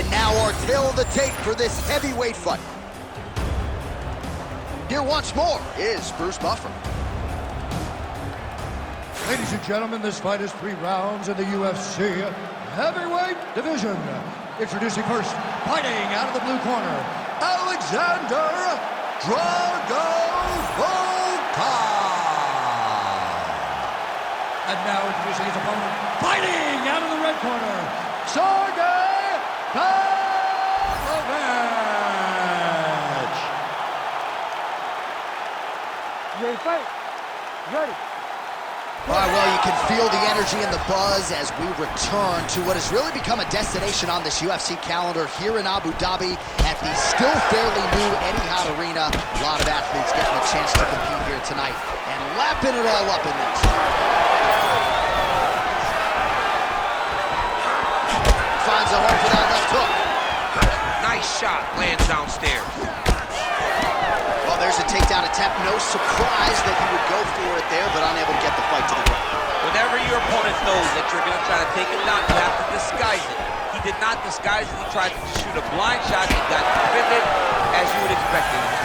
And now our tale of the tape for this heavyweight fight. Here once more is Bruce Buffer. Ladies and gentlemen, this fight is 3 rounds in the UFC heavyweight division. Introducing first, fighting out of the blue corner, Alexander Volkov. And now introducing his opponent, fighting out of the red corner, Sergei Pavlovich. You ready to fight? You ready? All right, well, you can feel the energy and the buzz as we return to what has really become a destination on this UFC calendar here in Abu Dhabi at the still fairly new Etihad Arena. A lot of athletes getting a chance to compete here tonight and lapping it all up in this. Finds a home for that left hook. Nice shot, lands downstairs. Well, there's a takedown attempt. No surprise that he would go for it there, but unable to get the fight to the ground. Whenever your opponent knows that you're going to try to take him down, you have to disguise it. He did not disguise it. He tried to shoot a blind shot. He got pivoted as you would expect him to.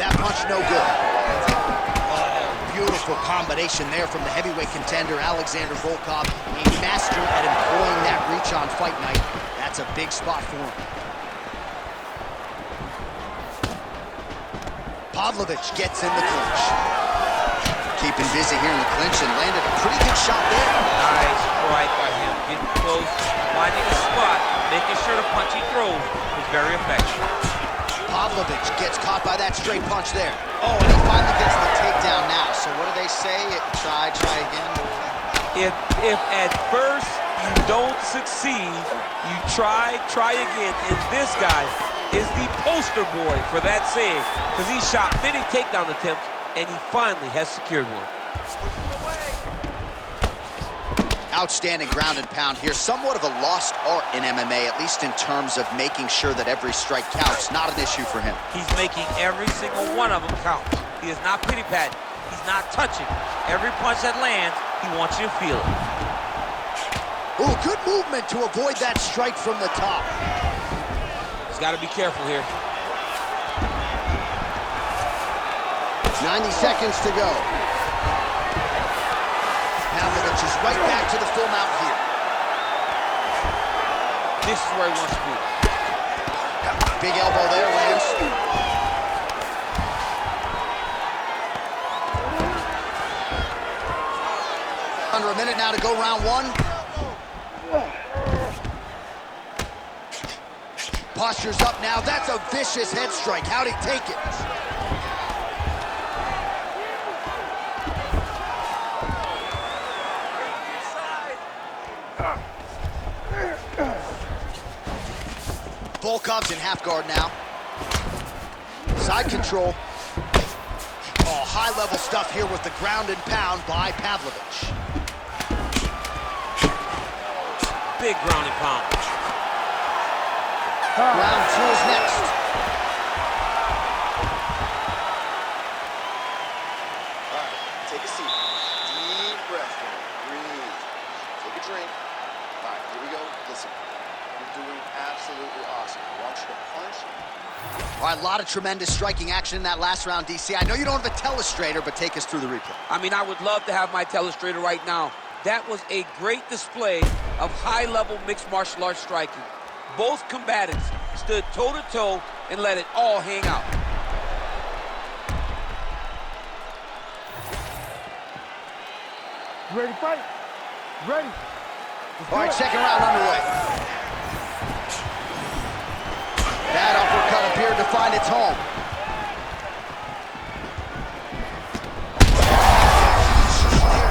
That punch no good. Beautiful combination there from the heavyweight contender, Alexander Volkov. A master at employing that reach on fight night. That's a big spot for him. Pavlovich gets in the clinch. Keeping busy here in the clinch and landed a pretty good shot there. Nice strike by him, getting close, finding a spot, making sure the punch he throws is very effective. Pavlovich gets caught by that straight punch there. Oh, and he finally gets the takedown now. So what do they say? Try again? If at first you don't succeed, you try again. And this guy is the poster boy for that saying, because he shot many takedown attempts, and he finally has secured one. Outstanding ground and pound here. Somewhat of a lost art in MMA, at least in terms of making sure that every strike counts. Not an issue for him. He's making every single one of them count. He is not pity-patting. He's not touching. Every punch that lands, he wants you to feel it. Ooh, good movement to avoid that strike from the top. He's got to be careful here. 90 seconds to go. Pavlovich is right back to the full mount here. This is where he wants to be. Big elbow there, lands. Under a minute now to go round 1. Posture's up now. That's a vicious head strike. How'd he take it? Volkov's in half guard now. Side control. Oh, high-level stuff here with the ground and pound by Pavlovich. Big ground and pound. Round 2 is next. All right, take a seat. Deep breath in. Breathe. Take a drink. All right, here we go. Listen. You're doing absolutely awesome. I want you to punch. All right, a lot of tremendous striking action in that last round, DC. I know you don't have a telestrator, but take us through the replay. I mean, I would love to have my telestrator right now. That was a great display of high-level mixed martial arts striking. Both combatants stood toe-to-toe and let it all hang out. You ready to fight? You ready? All right, second round underway. That uppercut appeared to find its home.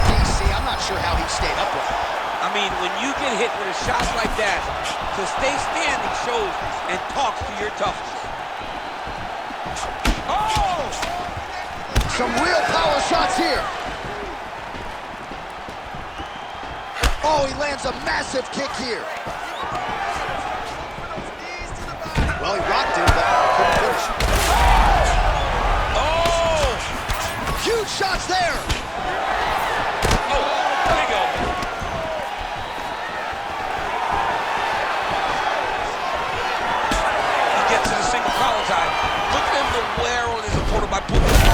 DC, I'm not sure how he stayed upright. I mean, when you get hit with a shot like that, to stay standing shows and talks to your toughness. Oh! Some real power shots here. Oh, he lands a massive kick here. Well, he rocked him, but couldn't finish. Oh! Huge shots there. Oh, big elbow. He gets to the single collar tie. Look at him to wear on his opponent by putting his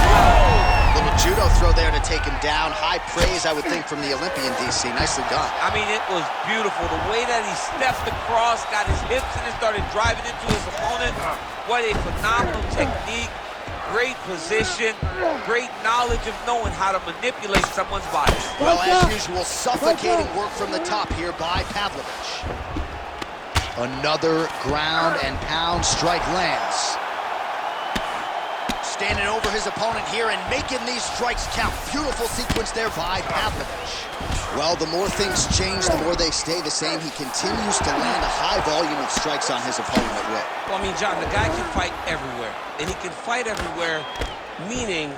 Little judo throw there to take him down. High praise, I would think, from the Olympian, DC. Nicely done. I mean, it was beautiful. The way that he stepped across, got his hips in and started driving into his opponent. What a phenomenal technique. Great position. Great knowledge of knowing how to manipulate someone's body. Well, as usual, suffocating work from the top here by Pavlovich. Another ground and pound strike lands. Standing over his opponent here and making these strikes count. Beautiful sequence there by Pavlovich. Well, the more things change, the more they stay the same. He continues to land a high volume of strikes on his opponent at will. Well, I mean, John, the guy can fight everywhere. And he can fight everywhere, meaning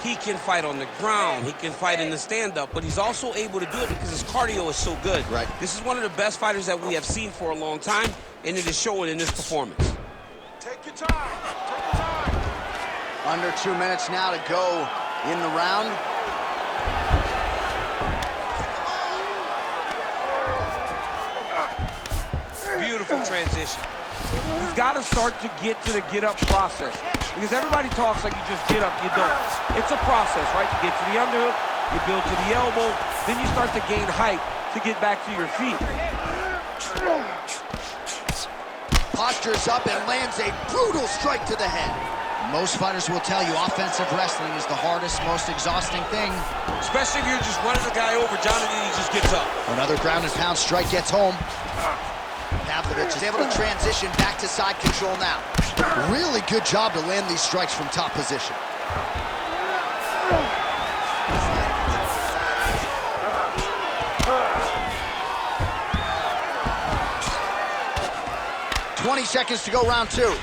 he can fight on the ground. He can fight in the stand-up. But he's also able to do it because his cardio is so good. Right. This is one of the best fighters that we have seen for a long time, and it is showing in this performance. Take your time. Take your time. Under 2 minutes now to go in the round. Beautiful transition. He's got to start to get to the get-up process. Because everybody talks like you just get up, you don't. It's a process, right? You get to the underhook, you build to the elbow, then you start to gain height to get back to your feet. Postures up and lands a brutal strike to the head. Most fighters will tell you offensive wrestling is the hardest, most exhausting thing. Especially if you're just running the guy over, John, and then he just gets up. Another ground and pound strike gets home. Pavlovich is able to transition back to side control now. Really good job to land these strikes from top position. "20 seconds to go, round two."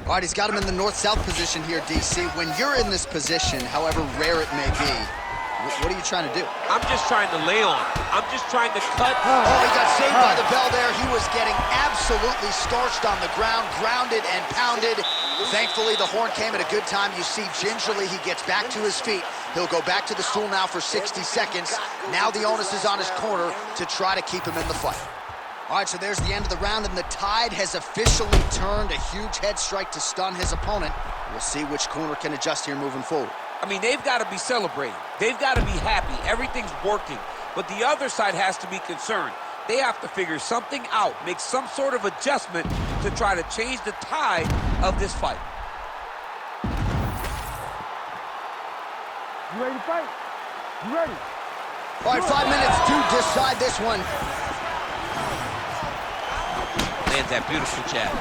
All right, he's got him in the north-south position here, DC. When you're in this position, however rare it may be, what are you trying to do? I'm just trying to lay on. I'm just trying to cut. Oh, he got saved by the bell there. He was getting absolutely starched on the ground, grounded and pounded. Thankfully, the horn came at a good time. You see, gingerly, he gets back to his feet. He'll go back to the stool now for 60 seconds. Now the onus is on his corner to try to keep him in the fight. All right, so there's the end of the round, and the tide has officially turned. A huge head strike to stun his opponent. We'll see which corner can adjust here moving forward. I mean, they've got to be celebrating. They've got to be happy. Everything's working. But the other side has to be concerned. They have to figure something out, make some sort of adjustment to try to change the tide of this fight. You ready to fight? You ready? All right, 5 minutes to decide this one. Lands that beautiful jab.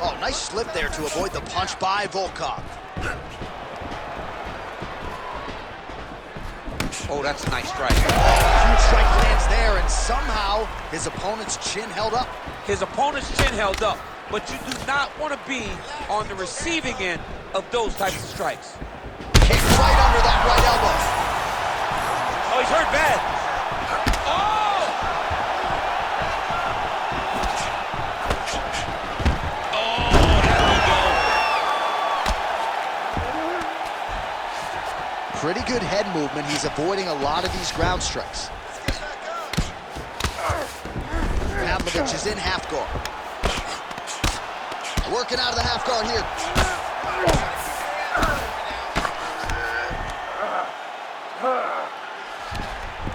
Oh, nice slip there to avoid the punch by Volkov. Oh, that's a nice strike. Huge strike lands there, and somehow his opponent's chin held up. His opponent's chin held up, but you do not want to be on the receiving end of those types of strikes. Kick right under that right elbow. Oh, he's hurt bad. Oh! Oh, there we go. Pretty good head movement. He's avoiding a lot of these ground strikes. Pavlovich is in half guard. Working out of the half guard here.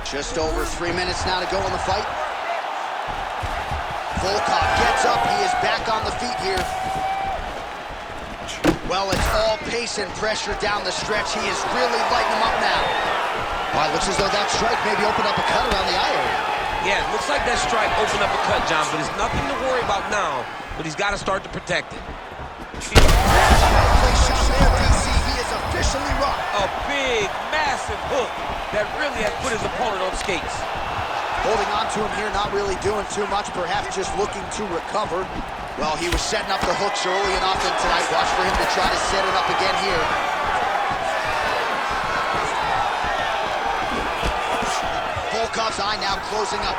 Just over 3 minutes now to go in the fight. Volkov gets up. He is back on the feet here. Well, it's all pace and pressure down the stretch. He is really lighting him up now. Well, it looks as though that strike maybe opened up a cut around the eye area. Yeah, it looks like that strike opened up a cut, John, but it's nothing to worry about now, but he's got to start to protect it. Place shot there, DC. He is officially rocked. A big, massive hook that really has put his opponent on skates. Holding on to him here, not really doing too much, perhaps just looking to recover. Well, he was setting up the hooks early and often tonight. Watch for him to try to set it up again here. Volkov's eye now closing up.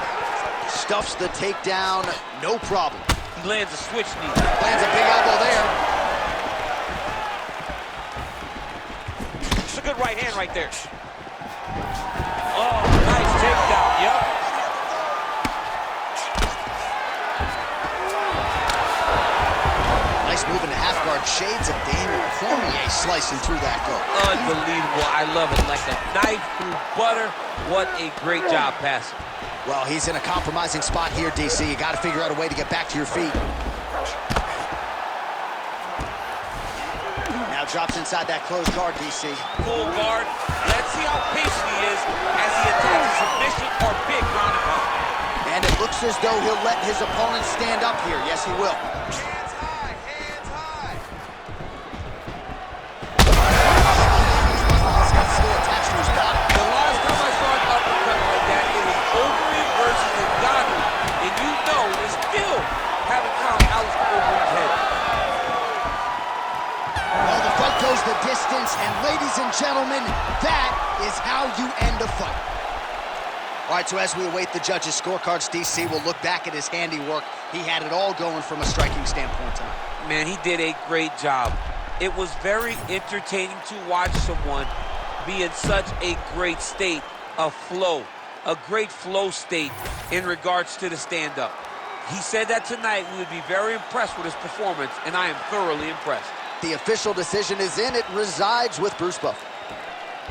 Stuffs the takedown, no problem. He lands a switch knee. Lands a big elbow there. It's a good right hand right there. Oh, nice takedown. Yep. Nice move into half guard. Shades of Daniel Cormier slicing through that goal. Unbelievable. I love it. Like a knife through butter. What a great job passing. Well, he's in a compromising spot here, DC. You got to figure out a way to get back to your feet. Now drops inside that closed guard, DC. Full guard. Let's see how patient he is as he attacks a submission or big ground and pound. And it looks as though he'll let his opponent stand up here. Yes, he will. Hands high, hands high. He's got still attached to his body. The last time I saw an uppercut like that, it was Overeem versus Ngannou. And you know they still haven't found Alex Overeem's head. Well, the fight goes the distance, and ladies and gentlemen, that is how you end a fight. All right, so as we await the judges' scorecards, DC will look back at his handiwork. He had it all going from a striking standpoint tonight. Man, he did a great job. It was very entertaining to watch someone be in such a great state of flow, a great flow state in regards to the stand-up. He said that tonight we would be very impressed with his performance, and I am thoroughly impressed. The official decision is in. It resides with Bruce Buffer.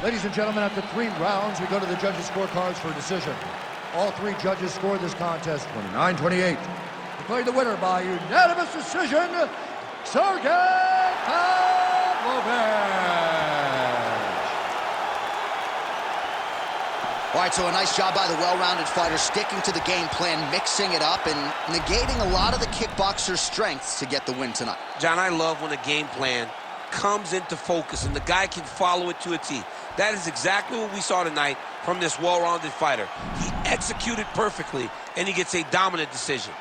Ladies and gentlemen, after 3 rounds, we go to the judges' scorecards for a decision. All 3 judges scored this contest 29-28. Declaring the winner by unanimous decision, Sergei Pavlovich. All right, so a nice job by the well-rounded fighter, sticking to the game plan, mixing it up, and negating a lot of the kickboxer's strengths to get the win tonight. John, I love when a game plan comes into focus and the guy can follow it to a T. That is exactly what we saw tonight from this well-rounded fighter. He executed perfectly, and he gets a dominant decision.